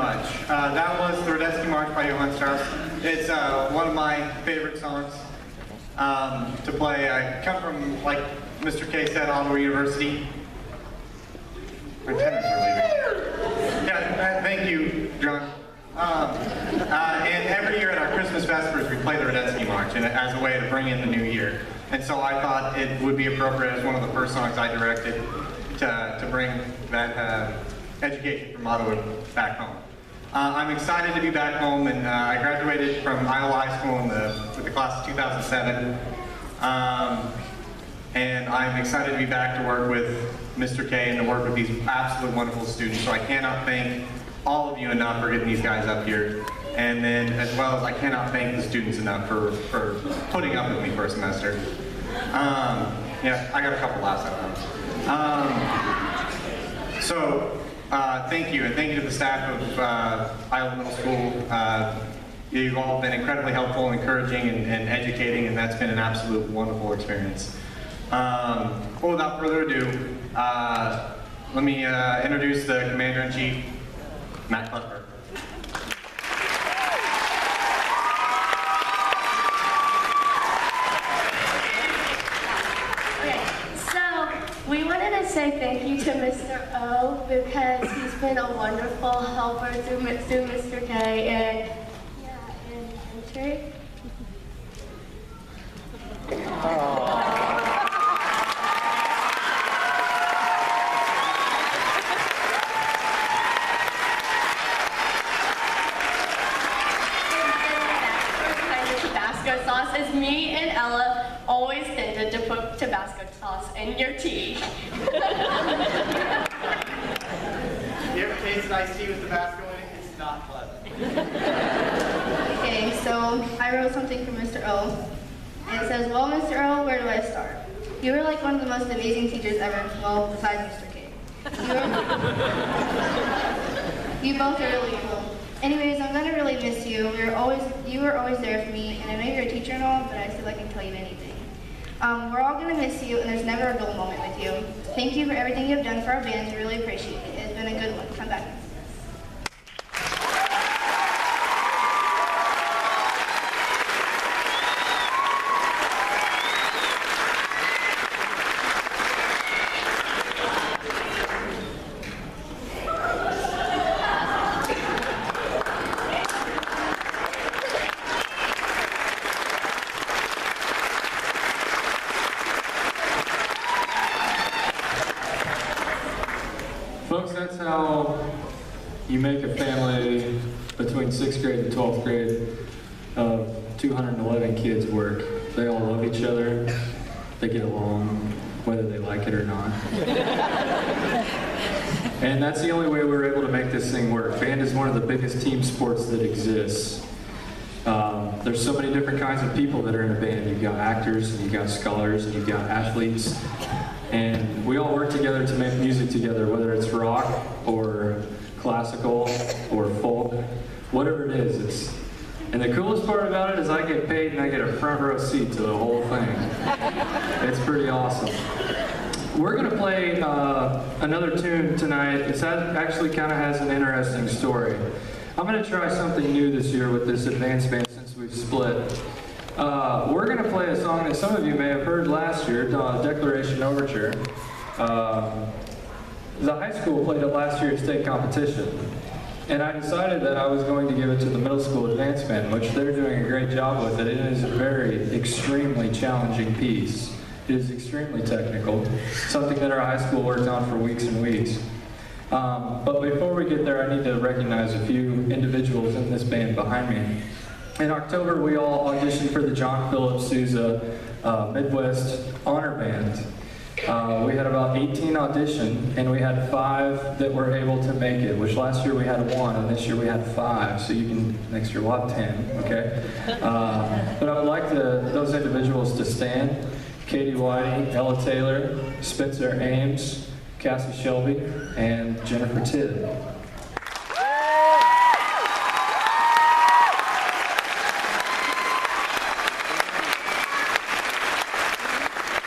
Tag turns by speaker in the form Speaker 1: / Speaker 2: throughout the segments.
Speaker 1: much. That was the Radetzky March by Johann Strauss. It's one of my favorite songs to play. I come from, like Mr. K said, Iola University. My tenors are leaving. Yeah, thank you, John. And every year at our Christmas Vespers, we play the Radetzky March as a way to bring in the new year. And so I thought it would be appropriate as one of the first songs I directed to bring that education from Iola back home. I'm excited to be back home, and I graduated from Iola High School with the class of 2007. And I'm excited to be back to work with Mr. K and to work with these absolutely wonderful students. So I cannot thank all of you enough for getting these guys up here. And then, as well as I cannot thank the students enough for putting up with me for a semester. Yeah, I got a couple laughs out of them. So, thank you, and thank you to the staff of Iola Middle School. You've all been incredibly helpful, encouraging, and educating, and that's been an absolute wonderful experience. Well, without further ado, let me introduce the Commander-in-Chief, Matt Cuthbert.
Speaker 2: We wanted to say thank you to Mr. O because he's been a wonderful helper through Mr. K and entry. Tabasco sauce is me and Ella always tended to put Tabasco sauce in your tea.
Speaker 1: You ever tasted iced tea with Tabasco in it? It's not pleasant.
Speaker 3: Okay, so I wrote something for Mr. O. And it says, well, Mr. O, where do I start? You were like one of the most amazing teachers ever, well, besides Mr. K. You both are really cool. Anyways, I'm gonna really miss you. You were always there for me, and I know you're a teacher and all, but I still can tell you anything. We're all gonna miss you, and there's never a dull moment with you. Thank you for everything you've done for our bands. We really appreciate it. It's been a good one. Come back.
Speaker 4: Folks, that's how you make a family between 6th grade and 12th grade of 211 kids work. They all love each other, they get along, whether they like it or not. And that's the only way we were able to make this thing work. Band is one of the biggest team sports that exists. There's so many different kinds of people that are in a band. You've got actors, and you've got scholars, and you've got athletes. And we all work together to make music together, whether it's rock or classical or folk, whatever it is. And the coolest part about it is I get paid and I get a front row seat to the whole thing. It's pretty awesome. We're going to play another tune tonight. It actually kind of has an interesting story. I'm going to try something new this year with this advanced band since we've split. We're going to play a song that some of you may have heard last year, Declaration Overture. The high school played it last year at state competition. And I decided that I was going to give it to the middle school advanced band, which they're doing a great job with it. It is a very, extremely challenging piece. It is extremely technical, something that our high school worked on for weeks and weeks. But before we get there, I need to recognize a few individuals in this band behind me. In October, we all auditioned for the John Philip Sousa Midwest Honor Band. We had about 18 audition, and we had 5 that were able to make it, which last year we had 1, and this year we had 5, so you can, next year we'll have 10, okay? But I would like those individuals to stand. Katie Whitey, Ella Taylor, Spencer Ames, Cassie Shelby, and Jennifer Tidd.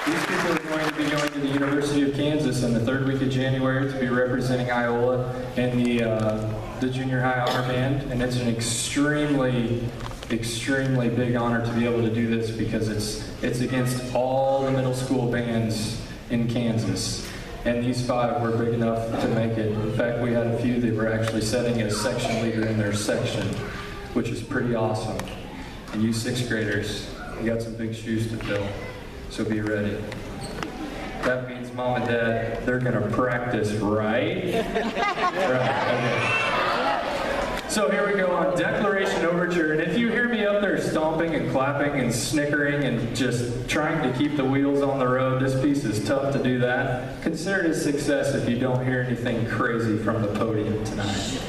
Speaker 4: These people are going to be going to the University of Kansas in the 3rd week of January to be representing Iola in the the junior high honor band, and it's an extremely big honor to be able to do this because it's against all the middle school bands in Kansas. And these 5 were big enough to make it. In fact, we had a few that were actually setting as section leader in their section, which is pretty awesome. And you 6th graders, you got some big shoes to fill, so be ready. That means Mom and Dad, they're gonna practice, right? Right, okay. So here we go on Declaration Overture, and if you hear me up there stomping and clapping and snickering and just trying to keep the wheels on the road, this piece is tough to do that. Consider it a success if you don't hear anything crazy from the podium tonight.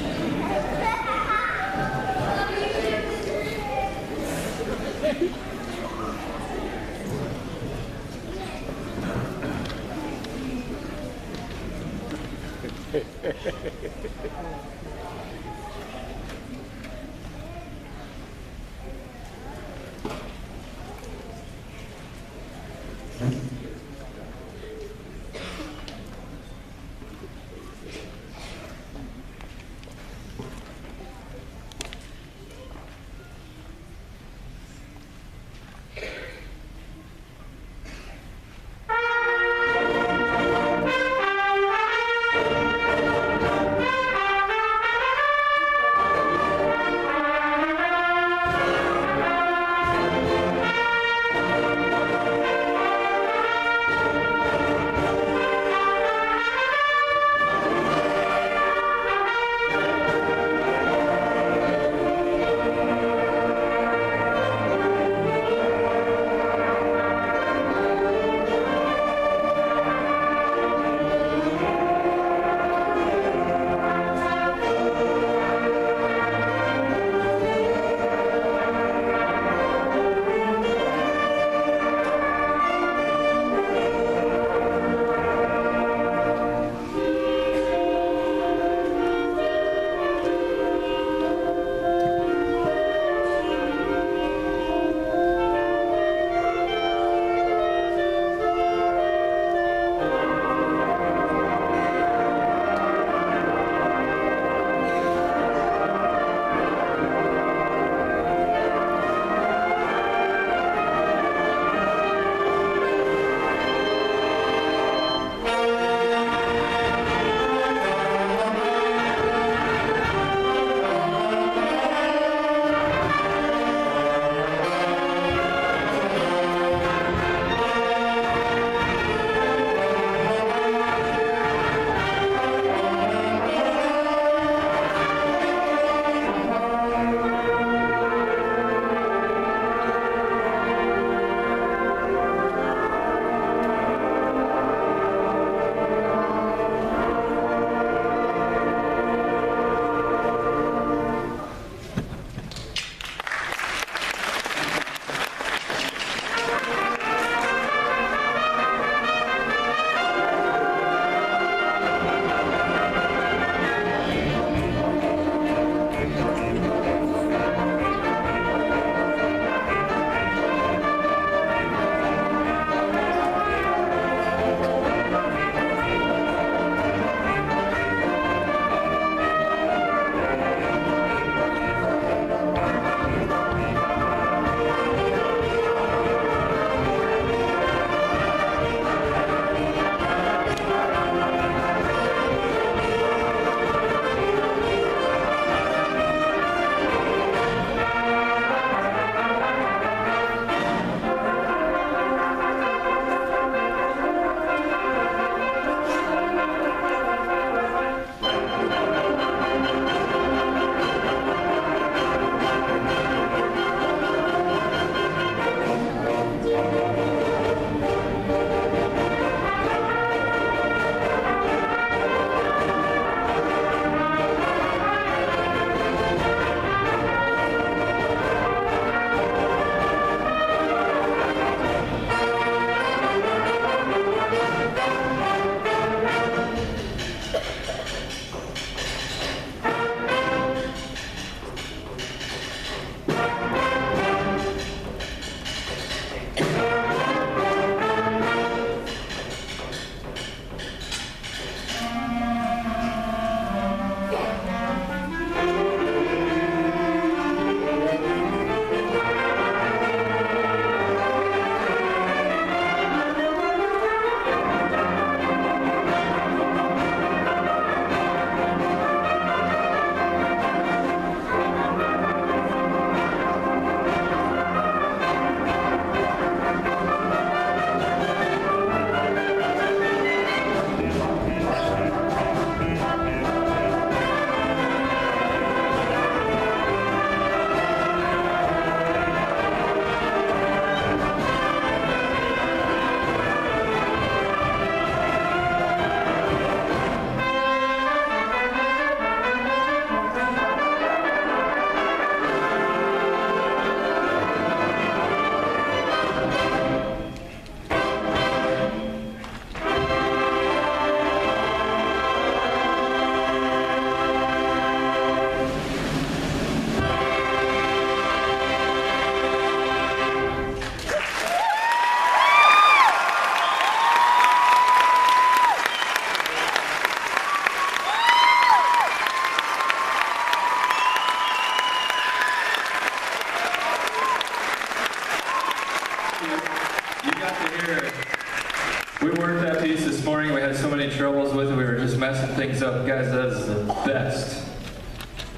Speaker 4: We worked that piece this morning. We had so many troubles with it. We were just messing things up. Guys, that is the best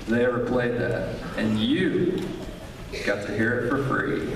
Speaker 4: they ever played that. And you got to hear it for free.